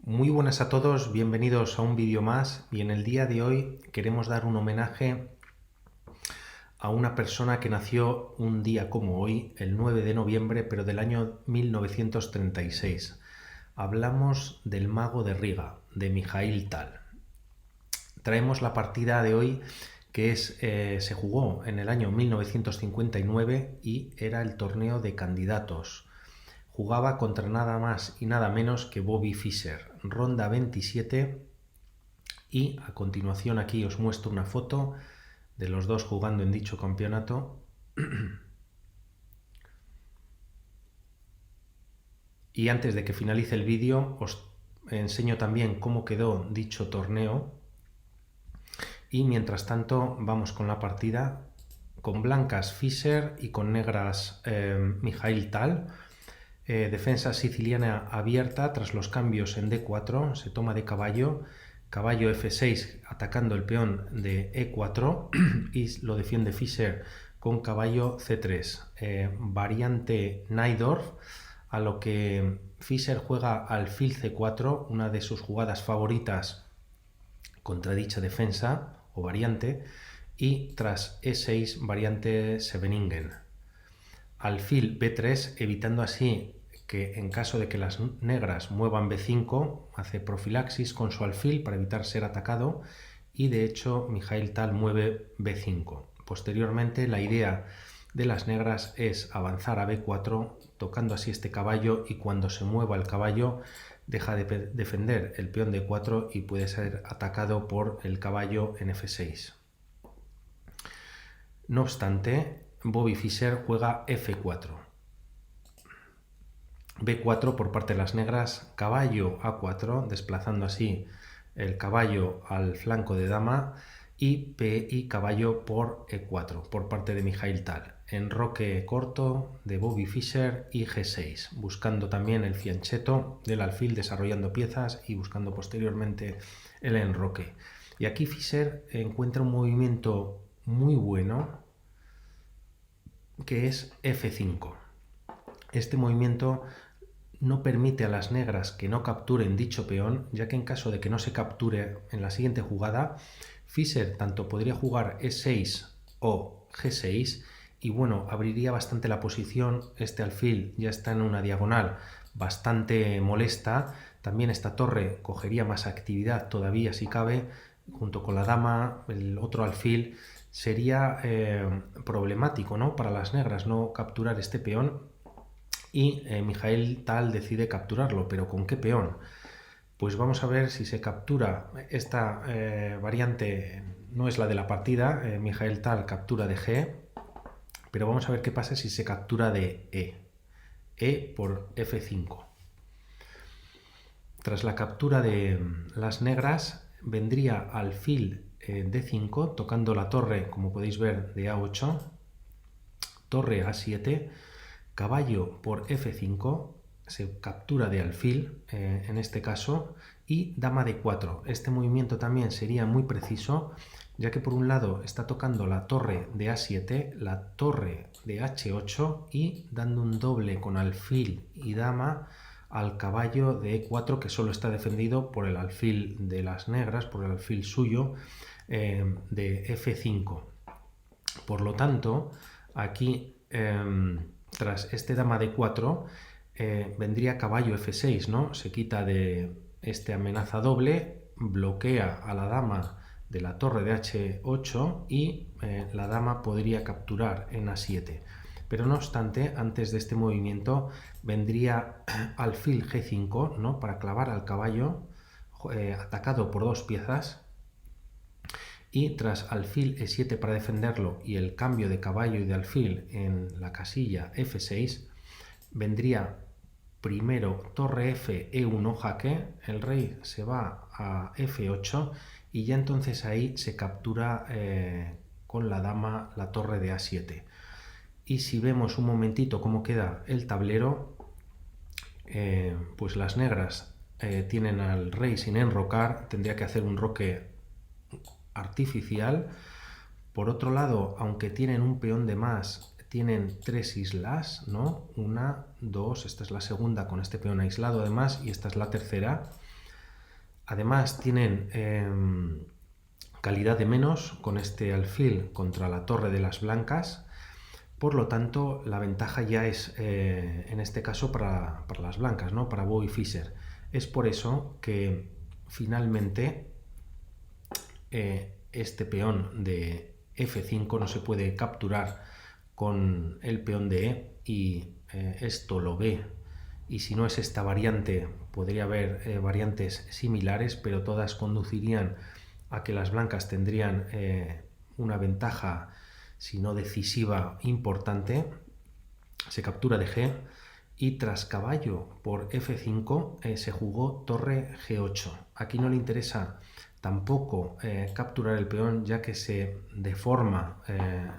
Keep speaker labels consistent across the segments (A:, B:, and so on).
A: Muy buenas a todos, bienvenidos a un vídeo más y en el día de hoy queremos dar un homenaje a una persona que nació un día como hoy, el 9 de noviembre, pero del año 1936. Hablamos del mago de Riga, de Mikhail Tal. Traemos la partida de hoy que se jugó en el año 1959 y era el torneo de candidatos. Jugaba contra nada más y nada menos que Bobby Fischer, ronda 27, y a continuación aquí os muestro una foto de los dos jugando en dicho campeonato. Y antes de que finalice el vídeo os enseño también cómo quedó dicho torneo. Y mientras tanto vamos con la partida, con blancas Fischer y con negras Mikhail Tal. Defensa siciliana abierta tras los cambios en D4, se toma de caballo, caballo F6 atacando el peón de E4 y lo defiende Fischer con caballo C3. Variante Najdorf, a lo que Fischer juega alfil C4, una de sus jugadas favoritas contra dicha defensa o variante, y tras E6 variante Scheveningen. Alfil B3, evitando así que en caso de que las negras muevan B5, hace profilaxis con su alfil para evitar ser atacado, y de hecho Mikhail Tal mueve B5. Posteriormente la idea de las negras es avanzar a B4, tocando así este caballo, y cuando se mueva el caballo deja de defender el peón de 4 y puede ser atacado por el caballo en F6. No obstante, Bobby Fischer juega F4. B4 por parte de las negras, caballo A4, desplazando así el caballo al flanco de dama, y caballo por E4 por parte de Mikhail Tal. Enroque corto de Bobby Fischer y G6, buscando también el fianchetto del alfil, desarrollando piezas y buscando posteriormente el enroque. Y aquí Fischer encuentra un movimiento muy bueno que es F5. Este movimiento no permite a las negras que no capturen dicho peón, ya que en caso de que no se capture en la siguiente jugada, Fischer tanto podría jugar E6 o G6 y bueno, abriría bastante la posición. Este alfil ya está en una diagonal bastante molesta. También esta torre cogería más actividad todavía si cabe, junto con la dama. El otro alfil sería problemático, ¿no?, para las negras no capturar este peón, y Mikhail Tal decide capturarlo. ¿Pero con qué peón? Pues vamos a ver si se captura esta variante. No es la de la partida, Mikhail Tal captura de G, pero vamos a ver qué pasa si se captura de E por F5. Tras la captura de las negras vendría alfil D5, tocando la torre, como podéis ver, de A8, torre A7, caballo por F5, se captura de alfil en este caso, y dama de 4. Este movimiento también sería muy preciso, ya que por un lado está tocando la torre de A7, la torre de H8 y dando un doble con alfil y dama al caballo de E4, que solo está defendido por el alfil de las negras, por el alfil suyo de F5. Por lo tanto, aquí tras este dama de 4 vendría caballo F6, ¿no? Se quita de este amenaza doble, bloquea a la dama de la torre de H8 y la dama podría capturar en A7. Pero no obstante, antes de este movimiento vendría alfil G5, ¿no?, para clavar al caballo atacado por dos piezas, y tras alfil E7 para defenderlo y el cambio de caballo y de alfil en la casilla F6, vendría primero torre F, E1 jaque, el rey se va a F8 y ya entonces ahí se captura con la dama la torre de A7. Y si vemos un momentito cómo queda el tablero, pues las negras tienen al rey sin enrocar, tendría que hacer un roque artificial. Por otro lado, aunque tienen un peón de más, tienen tres islas, ¿no? Una, dos, esta es la segunda con este peón aislado además, y esta es la tercera. Además tienen calidad de menos con este alfil contra la torre de las blancas. Por lo tanto, la ventaja ya es, en este caso, para las blancas, ¿no? Para Bow y Fischer. Es por eso que finalmente este peón de F5 no se puede capturar con el peón de E y esto lo ve. Y si no es esta variante, podría haber variantes similares, pero todas conducirían a que las blancas tendrían una ventaja, si no decisiva, importante. Se captura de G y tras caballo por F5 se jugó torre G8. Aquí no le interesa tampoco capturar el peón, ya que se deforma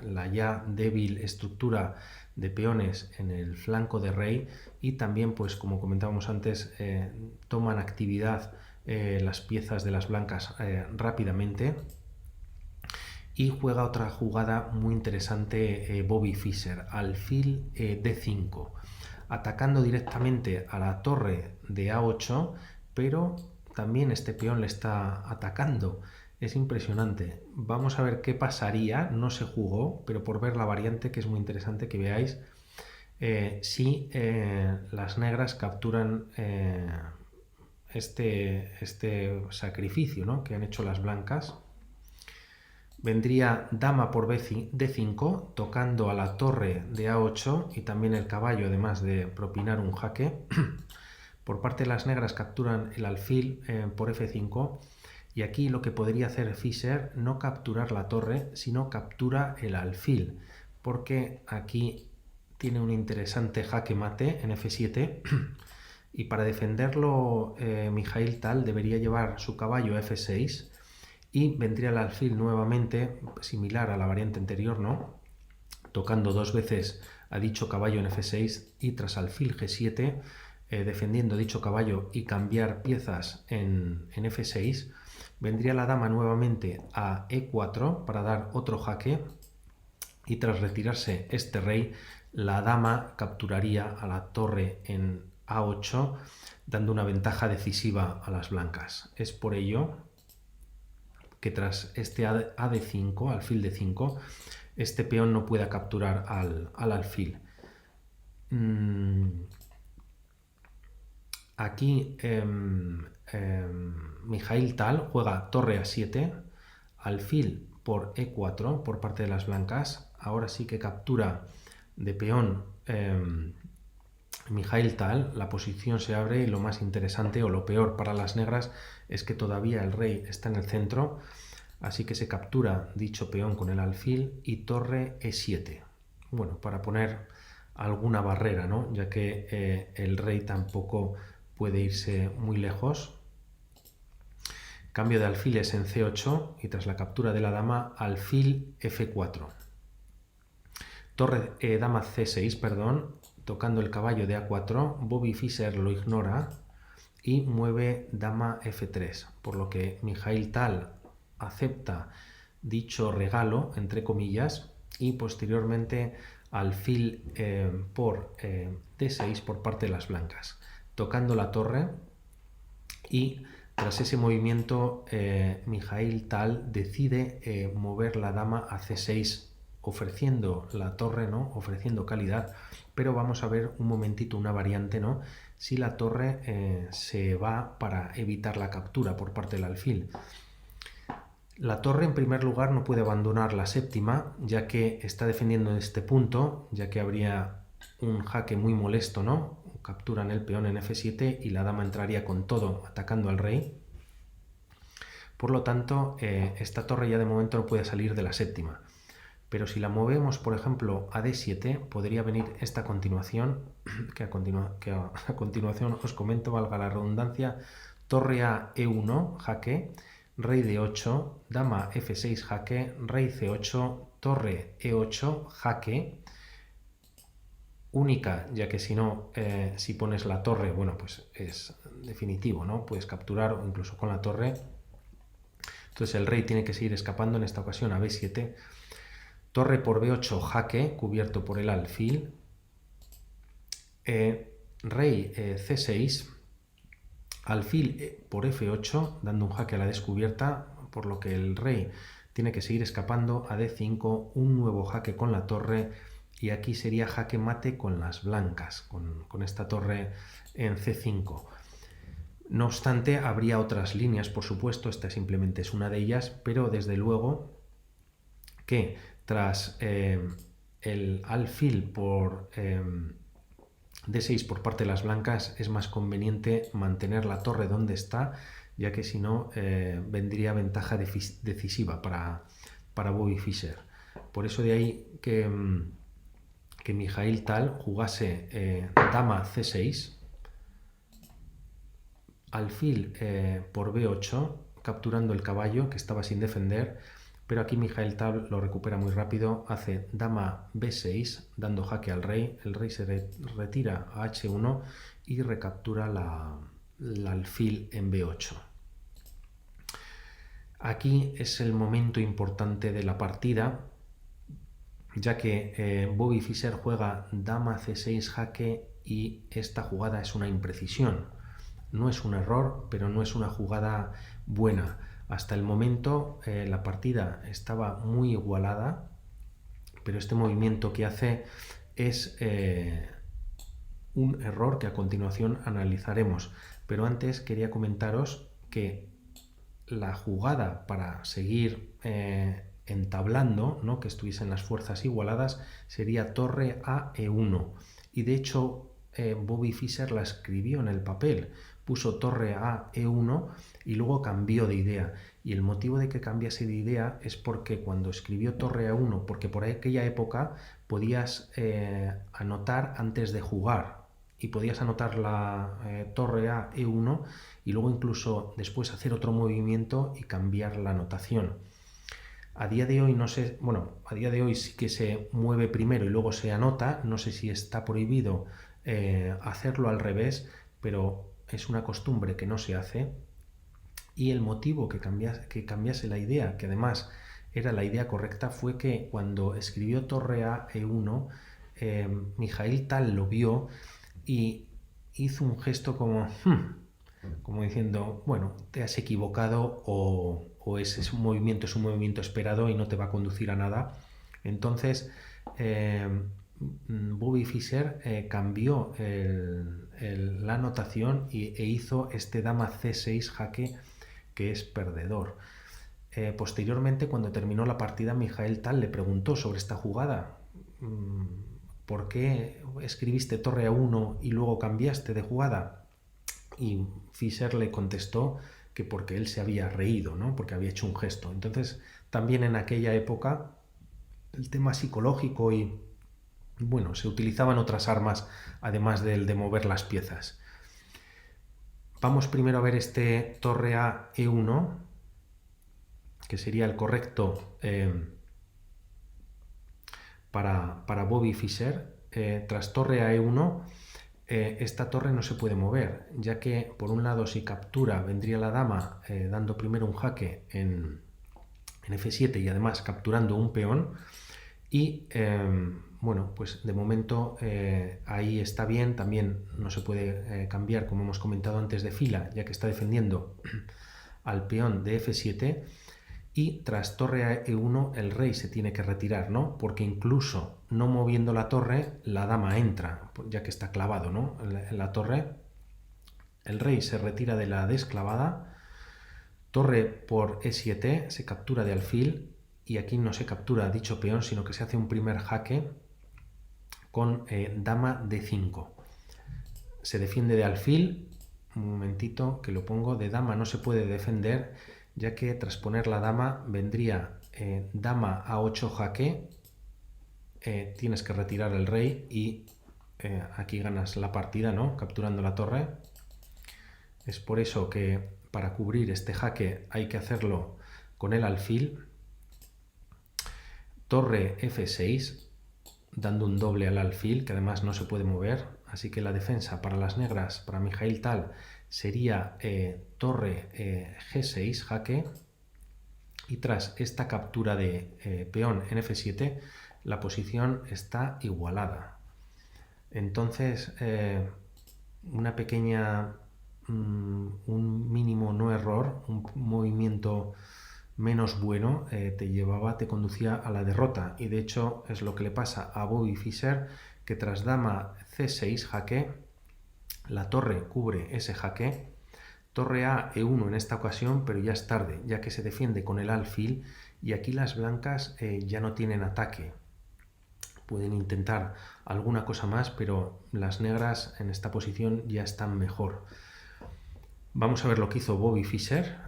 A: la ya débil estructura de peones en el flanco de rey y también, pues como comentábamos antes, toman actividad las piezas de las blancas rápidamente. Y juega otra jugada muy interesante Bobby Fischer, alfil D5, atacando directamente a la torre de A8, pero también este peón le está atacando. Es impresionante. Vamos a ver qué pasaría, no se jugó, pero por ver la variante, que es muy interesante que veáis, si las negras capturan este sacrificio, ¿no?, que han hecho las blancas. Vendría dama por D5, tocando a la torre de A8 y también el caballo, además de propinar un jaque. Por parte de las negras capturan el alfil por F5 y aquí lo que podría hacer Fischer, no capturar la torre, sino captura el alfil, porque aquí tiene un interesante jaque mate en F7 y para defenderlo Mikhail Tal debería llevar su caballo a F6 y vendría el alfil nuevamente, similar a la variante anterior, ¿no?, tocando dos veces a dicho caballo en F6 y tras alfil G7 defendiendo dicho caballo y cambiar piezas en F6, vendría la dama nuevamente a E4 para dar otro jaque y tras retirarse este rey, la dama capturaría a la torre en A8 dando una ventaja decisiva a las blancas. Es por ello que tras este AD5, alfil D5, este peón no pueda capturar al alfil. Aquí Mikhail Tal juega torre A7, alfil por E4 por parte de las blancas. Ahora sí que captura de peón Mikhail Tal, la posición se abre y lo más interesante o lo peor para las negras es que todavía el rey está en el centro, así que se captura dicho peón con el alfil y torre E7. Bueno, para poner alguna barrera, ¿no?, ya que el rey tampoco puede irse muy lejos. Cambio de alfiles en C8 y tras la captura de la dama, alfil F4. Torre dama C6, perdón, tocando el caballo de A4, Bobby Fischer lo ignora y mueve dama F3, por lo que Mikhail Tal acepta dicho regalo, entre comillas, y posteriormente alfil por D6 por parte de las blancas, tocando la torre y tras ese movimiento Mikhail Tal decide mover la dama a C6 ofreciendo la torre, ¿no?, ofreciendo calidad, pero vamos a ver un momentito una variante, ¿no?, si la torre se va para evitar la captura por parte del alfil. La torre en primer lugar no puede abandonar la séptima, ya que está defendiendo este punto, ya que habría un jaque muy molesto, ¿no?, capturan el peón en F7 y la dama entraría con todo atacando al rey. Por lo tanto, esta torre ya de momento no puede salir de la séptima. Pero si la movemos, por ejemplo, a D7, podría venir esta continuación, que a continuación os comento, valga la redundancia, torre a E1, jaque, rey D8, dama F6, jaque, rey C8, torre E8, jaque, única, ya que si no, si pones la torre, bueno, pues es definitivo, ¿no?, puedes capturar o incluso con la torre. Entonces el rey tiene que seguir escapando, en esta ocasión a B7, torre por B8, jaque, cubierto por el alfil, rey C6, alfil por f8, dando un jaque a la descubierta, por lo que el rey tiene que seguir escapando a d5, un nuevo jaque con la torre, y aquí sería jaque mate con las blancas, con esta torre en c5. No obstante, habría otras líneas, por supuesto, esta simplemente es una de ellas, pero desde luego que tras el alfil por d6 por parte de las blancas es más conveniente mantener la torre donde está, ya que si no vendría ventaja decisiva para Bobby Fischer. Por eso de ahí que Mikhail Tal jugase dama c6, alfil por b8, capturando el caballo que estaba sin defender, pero aquí Mikhail Tal lo recupera muy rápido, hace dama b6, dando jaque al rey, el rey se retira a h1 y recaptura la alfil en b8. Aquí es el momento importante de la partida, ya que Bobby Fischer juega dama c6 jaque y esta jugada es una imprecisión. No es un error, pero no es una jugada buena. Hasta el momento la partida estaba muy igualada, pero este movimiento que hace es un error que a continuación analizaremos. Pero antes quería comentaros que la jugada para seguir entablando, ¿no?, que estuviesen las fuerzas igualadas, sería torre a e1. Y de hecho Bobby Fischer la escribió en el papel, puso torre a e1 y luego cambió de idea. Y el motivo de que cambiase de idea es porque cuando escribió torre a 1, porque por aquella época podías anotar antes de jugar, y podías anotar la torre a e1 y luego incluso después hacer otro movimiento y cambiar la anotación. A día de hoy no sé, bueno, a día de hoy sí que se mueve primero y luego se anota, no sé si está prohibido hacerlo al revés, pero es una costumbre que no se hace, y el motivo que cambiase la idea, que además era la idea correcta, fue que cuando escribió torre a e1, Mikhail Tal lo vio y hizo un gesto como diciendo, bueno, te has equivocado o ese es un movimiento esperado y no te va a conducir a nada. Entonces Bobby Fischer cambió la anotación e hizo este dama c6 jaque, que es perdedor. Posteriormente, cuando terminó la partida, Mikhail Tal le preguntó sobre esta jugada. ¿Por qué escribiste torre a 1 y luego cambiaste de jugada? Y Fischer le contestó que porque él se había reído, ¿no?, porque había hecho un gesto. Entonces, también en aquella época, el tema psicológico y, bueno, se utilizaban otras armas además del de mover las piezas. Vamos primero a ver este torre a e1, que sería el correcto para Bobby Fischer. Tras torre a e1, esta torre no se puede mover, ya que por un lado si captura vendría la dama dando primero un jaque en f7 y además capturando un peón, y bueno, pues de momento ahí está bien. También no se puede cambiar, como hemos comentado antes, de fila, ya que está defendiendo al peón de f7, y tras torre a e1 el rey se tiene que retirar, ¿no?, porque incluso no moviendo la torre la dama entra, ya que está clavado, ¿no?, en la torre. El rey se retira de la desclavada, torre por e7, se captura de alfil, y aquí no se captura dicho peón, sino que se hace un primer jaque con dama d5. Se defiende de alfil, un momentito que lo pongo, de dama no se puede defender, ya que tras poner la dama vendría dama a8 jaque, tienes que retirar el rey y aquí ganas la partida, ¿no?, capturando la torre. Es por eso que para cubrir este jaque hay que hacerlo con el alfil. Torre f6, dando un doble al alfil, que además no se puede mover, así que la defensa para las negras, para Mikhail Tal, sería torre g6 jaque, y tras esta captura de peón en f7 la posición está igualada. Entonces una pequeña un mínimo no error, un movimiento menos bueno, te conducía a la derrota, y de hecho es lo que le pasa a Bobby Fischer, que tras dama c6 jaque, la torre cubre ese jaque, torre a e1 en esta ocasión, pero ya es tarde, ya que se defiende con el alfil y aquí las blancas ya no tienen ataque. Pueden intentar alguna cosa más, pero las negras en esta posición ya están mejor. Vamos a ver lo que hizo Bobby Fischer.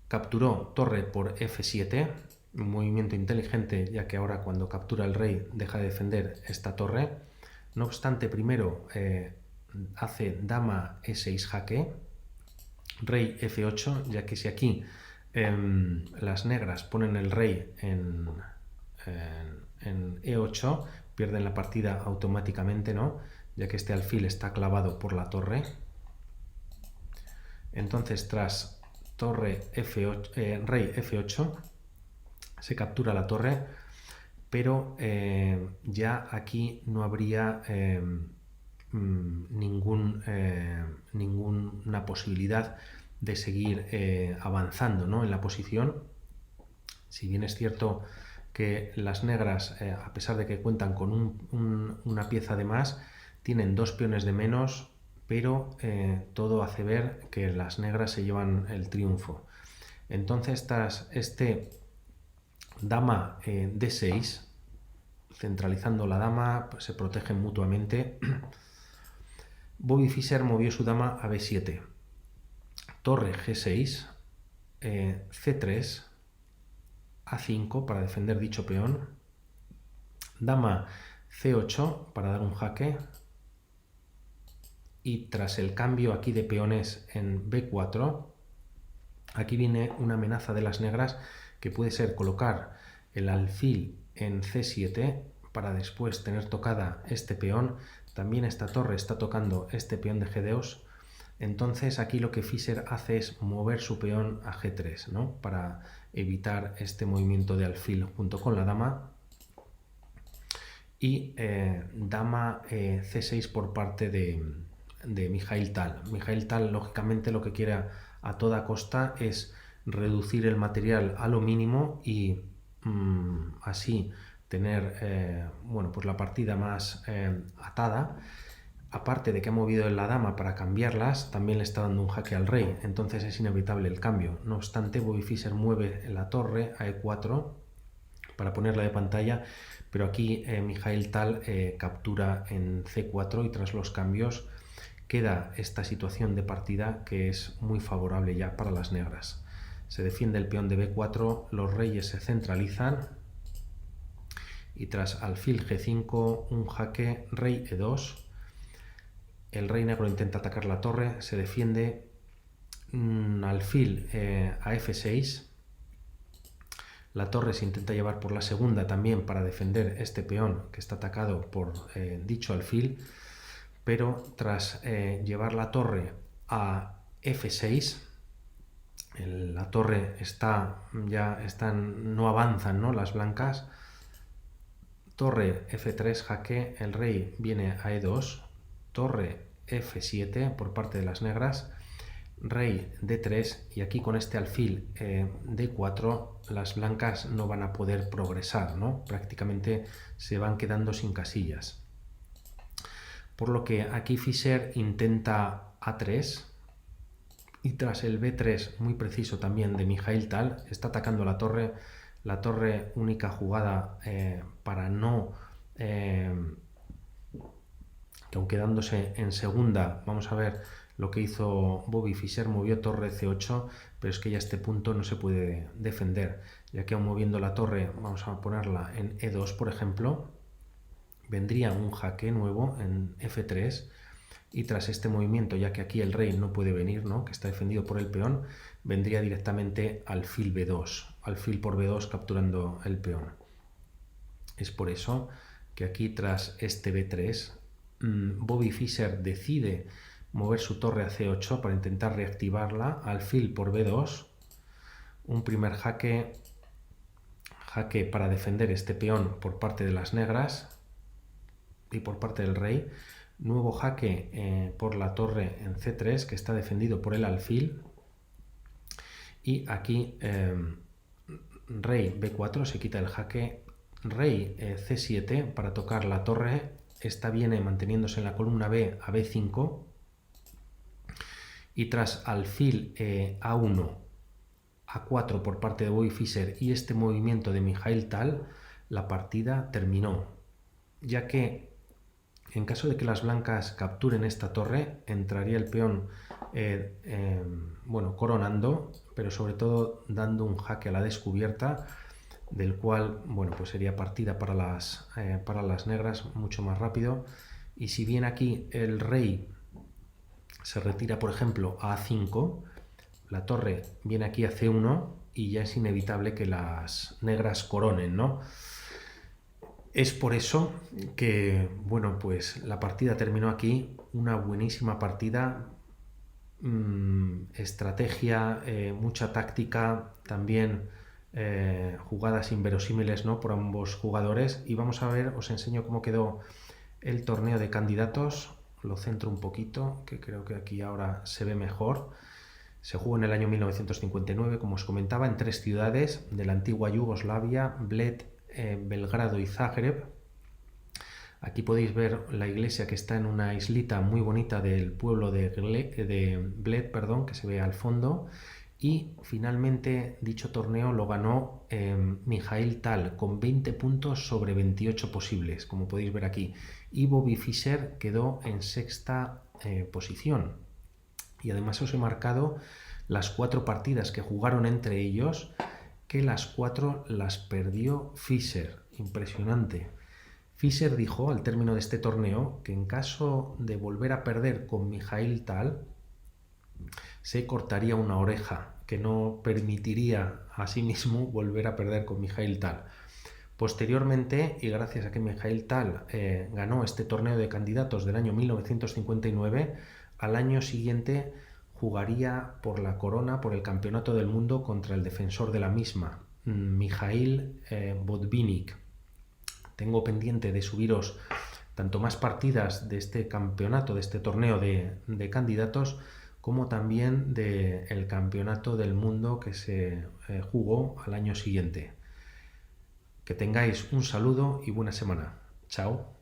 A: Capturó torre por f7, un movimiento inteligente, ya que ahora cuando captura el rey deja de defender esta torre. No obstante, primero hace dama e6 jaque, rey f8, ya que si aquí las negras ponen el rey en e8, pierden la partida automáticamente, ¿no? Ya que este alfil está clavado por la torre. Entonces, tras torre f8, rey f8, se captura la torre, pero ya aquí no habría ninguna posibilidad de seguir avanzando, ¿no?, en la posición. Si bien es cierto que las negras, a pesar de que cuentan con una pieza de más, tienen 2 peones de menos, pero todo hace ver que las negras se llevan el triunfo. Entonces, tras este dama d6, centralizando la dama, pues se protegen mutuamente, Bobby Fischer movió su dama a b7, torre g6, c3, a5 para defender dicho peón, dama c8 para dar un jaque, y tras el cambio aquí de peones en b4, aquí viene una amenaza de las negras, que puede ser colocar el alfil en c7 para después tener tocada este peón. También esta torre está tocando este peón de g2. Entonces aquí lo que Fischer hace es mover su peón a g3, ¿no?, para evitar este movimiento de alfil junto con la dama, y dama c6 por parte de Mikhail Tal. Mikhail Tal, lógicamente, lo que quiere a toda costa es reducir el material a lo mínimo y así tener bueno, pues la partida más atada. Aparte de que ha movido la dama para cambiarlas, también le está dando un jaque al rey, entonces es inevitable el cambio. No obstante, Bobby Fischer mueve la torre a e4 para ponerla de pantalla, pero aquí Mikhail Tal captura en c4, y tras los cambios queda esta situación de partida que es muy favorable ya para las negras. Se defiende el peón de b4, los reyes se centralizan, y tras alfil g5, un jaque, rey e2, el rey negro intenta atacar la torre, se defiende, alfil a f6, la torre se intenta llevar por la segunda también para defender este peón que está atacado por dicho alfil, pero tras llevar la torre a f6, la torre no avanzan, ¿no?, las blancas. Torre f3 jaque, el rey viene a e2, torre f7 por parte de las negras, rey d3, y aquí con este alfil d4 las blancas no van a poder progresar, ¿no?, prácticamente se van quedando sin casillas. Por lo que aquí Fischer intenta a3, y tras el b3 muy preciso también de Mikhail Tal, está atacando la torre, única jugada para no, que aun quedándose en segunda, vamos a ver lo que hizo Bobby Fischer, movió torre c8, pero es que ya a este punto no se puede defender, ya que aun moviendo la torre, vamos a ponerla en e2 por ejemplo, vendría un jaque nuevo en f3, y tras este movimiento, ya que aquí el rey no puede venir, ¿no?, que está defendido por el peón, vendría directamente alfil b2, alfil por b2 capturando el peón. Es por eso que aquí tras este b3, Bobby Fischer decide mover su torre a c8 para intentar reactivarla, alfil por b2, un primer jaque para defender este peón por parte de las negras y por parte del rey, Nuevo jaque por la torre en C3, que está defendido por el alfil. Y aquí rey B4, se quita el jaque. Rey C7 para tocar la torre. Esta viene manteniéndose en la columna B a B5. Y tras alfil A1, A4 por parte de Bobby Fischer y este movimiento de Mikhail Tal, la partida terminó, ya que en caso de que las blancas capturen esta torre, entraría el peón bueno, coronando, pero sobre todo dando un jaque a la descubierta, del cual, bueno, pues sería partida para las negras mucho más rápido. Y si bien aquí el rey se retira, por ejemplo, a A5, la torre viene aquí a C1 y ya es inevitable que las negras coronen, ¿no? Es por eso que, bueno, pues la partida terminó aquí, una buenísima partida, estrategia, mucha táctica, también jugadas inverosímiles, ¿no?, por ambos jugadores. Y vamos a ver, os enseño cómo quedó el torneo de candidatos. Lo centro un poquito, que creo que aquí ahora se ve mejor. Se jugó en el año 1959, como os comentaba, en 3 ciudades de la antigua Yugoslavia: Bled, Belgrado y Zagreb. Aquí podéis ver la iglesia, que está en una islita muy bonita del pueblo de Bled, perdón, que se ve al fondo. Y finalmente dicho torneo lo ganó Mikhail Tal con 20 puntos sobre 28 posibles, como podéis ver aquí. Y Bobby Fischer quedó en 6ª posición. Y además os he marcado las 4 partidas que jugaron entre ellos, que las 4 las perdió Fischer. Impresionante. Fischer dijo al término de este torneo que en caso de volver a perder con Mikhail Tal, se cortaría una oreja, que no permitiría a sí mismo volver a perder con Mikhail Tal. Posteriormente, y gracias a que Mikhail Tal ganó este torneo de candidatos del año 1959, al año siguiente jugaría por la corona, por el campeonato del mundo, contra el defensor de la misma, Mikhail Botvinnik. Tengo pendiente de subiros tanto más partidas de este campeonato, de este torneo de candidatos, como también del campeonato del mundo que se jugó al año siguiente. Que tengáis un saludo y buena semana. Chao.